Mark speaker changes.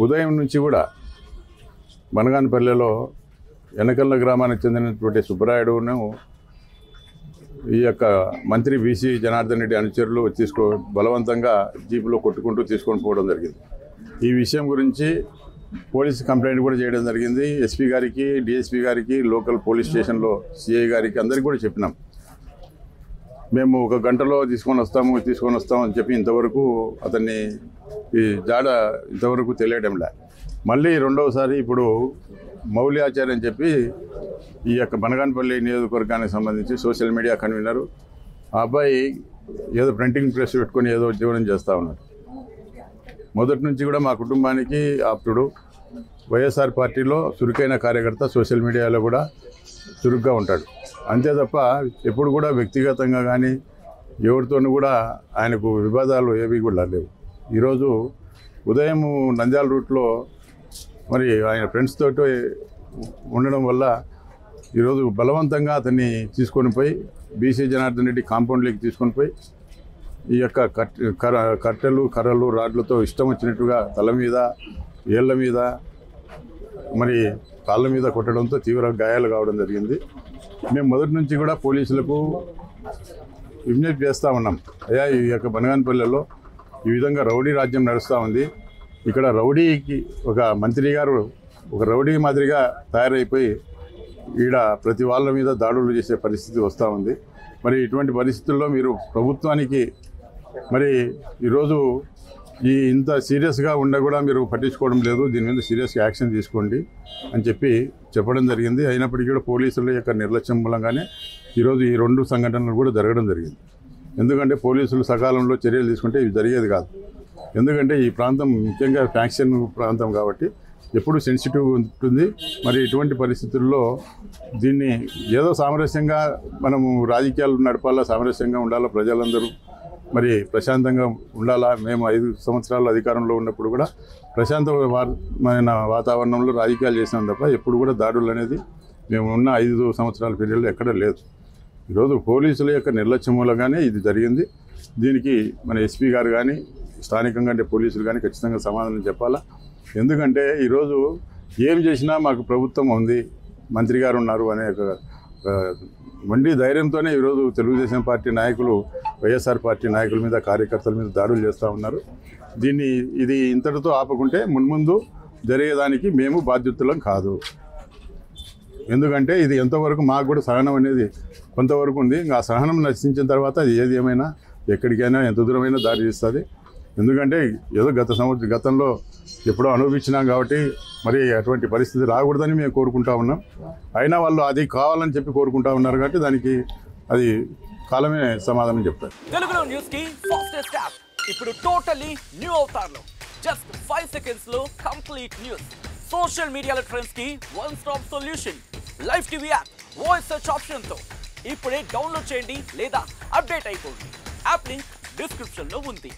Speaker 1: ఉదయం నుంచి కూడా బనగానపల్లెలో ఎనకల్ల గ్రామానికి చెందినటువంటి సుబ్బరాయుడును ఈ యొక్క మంత్రి బీసీ జనార్దన్ రెడ్డి అనుచరులు బలవంతంగా జీపులో కొట్టుకుంటూ తీసుకొని పోవడం జరిగింది. ఈ విషయం గురించి పోలీస్ కంప్లైంట్ కూడా చేయడం జరిగింది. ఎస్పీ గారికి, డిఎస్పీ గారికి, లోకల్ పోలీస్ స్టేషన్లో సిఐ గారికి అందరికీ కూడా చెప్పినాం. మేము 1 గంటలో తీసుకొని వస్తాము అని చెప్పి ఇంతవరకు అతన్ని ఈ జాడ ఇంతవరకు తెలియడంలే. మళ్ళీ రెండవసారి ఇప్పుడు మౌలి ఆచార్య అని చెప్పి ఈ యొక్క బనగానపల్లి నియోజకవర్గానికి సంబంధించి సోషల్ మీడియా కన్వీనరు ఆ అబ్బాయి ఏదో ప్రింటింగ్ ప్రెస్ పెట్టుకొని ఏదో ఉద్యోగం చేస్తూ ఉన్నారు. మొదటి నుంచి కూడా మా కుటుంబానికి ఆప్తుడు, వైఎస్ఆర్ పార్టీలో చురుకైన కార్యకర్త, సోషల్ మీడియాలో కూడా చురుగ్గా ఉంటాడు. అంతే తప్ప ఎప్పుడు కూడా వ్యక్తిగతంగా కానీ ఎవరితోనూ కూడా ఆయనకు వివాదాలు ఏవి కూడా లేవు. ఈరోజు ఉదయం నంద్యాల రూట్లో మరి ఆయన ఫ్రెండ్స్ తోటి ఉండడం వల్ల ఈరోజు బలవంతంగా అతన్ని తీసుకొని పోయి బీసీ జనార్దన్ రెడ్డి కాంపౌండ్లోకి తీసుకొని పోయి ఈ యొక్క కట్టెలు, కర్రలు, రాడ్లతో ఇష్టం వచ్చినట్టుగా తల మీద, ఏళ్ళ మీద, మరి కాళ్ళ మీద కొట్టడంతో తీవ్ర గాయాలు కావడం జరిగింది. మేము మొదటి నుంచి కూడా పోలీసులకు విజ్ఞప్తి చేస్తూ ఉన్నాం. అయ్యా, ఈ యొక్క బనగానపల్లెలో ఈ విధంగా రౌడీ రాజ్యం నడుస్తూ ఉంది. ఇక్కడ రౌడీకి ఒక మంత్రి గారు ఒక రౌడీ మాదిరిగా తయారైపోయి ఈడ ప్రతి వాళ్ళ మీద దాడులు చేసే పరిస్థితి వస్తూ ఉంది. మరి ఇటువంటి పరిస్థితుల్లో మీరు ప్రభుత్వానికి మరి ఈరోజు ఇంత సీరియస్గా కూడా మీరు పట్టించుకోవడం లేదు, దీని మీద సీరియస్గా యాక్షన్ తీసుకోండి అని చెప్పడం జరిగింది. అయినప్పటికీ కూడా పోలీసుల యొక్క నిర్లక్ష్యం మూలంగానే ఈరోజు ఈ 2 సంఘటనలు కూడా జరగడం జరిగింది. ఎందుకంటే పోలీసులు సకాలంలో చర్యలు తీసుకుంటే ఇవి జరిగేది కాదు. ఎందుకంటే ఈ ప్రాంతం ముఖ్యంగా ఫ్యాక్షన్ ప్రాంతం కాబట్టి ఎప్పుడు సెన్సిటివ్ ఉంటుంది. మరి ఇటువంటి పరిస్థితుల్లో దీన్ని ఏదో సామరస్యంగా మనము రాజకీయాలు నడపాలా, సామరస్యంగా ఉండాలా, ప్రజలందరూ మరి ప్రశాంతంగా ఉండాలా. మేము 5 సంవత్సరాలు అధికారంలో ఉన్నప్పుడు కూడా ప్రశాంతమైన వాతావరణంలో రాజకీయాలు చేసాం తప్ప ఎప్పుడు కూడా దాడులు అనేది మేము ఉన్న 5 సంవత్సరాల పీరియడ్లో ఎక్కడ లేదు. ఈరోజు పోలీసుల యొక్క నిర్లక్ష్యం మూలంగానే ఇది జరిగింది. దీనికి మన ఎస్పీ గారు కానీ, స్థానికంగా అంటే పోలీసులు కానీ ఖచ్చితంగా సమాధానం చెప్పాలా. ఎందుకంటే ఈరోజు ఏం చేసినా మాకు ప్రభుత్వం ఉంది, మంత్రి గారు ఉన్నారు అనే మండి ధైర్యంతోనే ఈరోజు తెలుగుదేశం పార్టీ నాయకులు, వైఎస్ఆర్ పార్టీ నాయకుల మీద, కార్యకర్తల మీద దాడులు చేస్తూ ఉన్నారు. ఇది ఇంతటితో ఆపకుంటే మున్ముందు జరిగేదానికి మేము బాధ్యతలం కాదు. ఎందుకంటే ఇది ఎంతవరకు మాకు కూడా సహనం అనేది కొంతవరకు ఉంది. ఇంకా ఆ సహనం నశించిన తర్వాత అది ఏది ఏమైనా ఎక్కడికైనా ఎంత దూరమైనా దారి తీస్తుంది. ఎందుకంటే ఏదో గతంలో ఎప్పుడో అనుభవించినాం కాబట్టి మరి అటువంటి పరిస్థితి రాకూడదని మేము కోరుకుంటా ఉన్నాం. అయినా వాళ్ళు అది కావాలని చెప్పి కోరుకుంటా ఉన్నారు కాబట్టి దానికి అది కాలమే సమాధానం చెప్తారు.
Speaker 2: తెలుగులో న్యూస్ కి ఫాస్టెస్ట్ యాప్ ఇప్పుడు టోటల్లీ న్యూ అవతార్లో జస్ట్ 5 సెకండ్స్ లో కంప్లీట్ న్యూస్. సోషల్ మీడియాలో ట్రెండ్స్ కి one stop solution. Live TV app voice search option తో ఇప్పుడే డౌన్లోడ్ చేయండి లేదా అప్డేట్ అయిపోండి. యాప్ లింక్ డిస్క్రిప్షన్ లో ఉంది.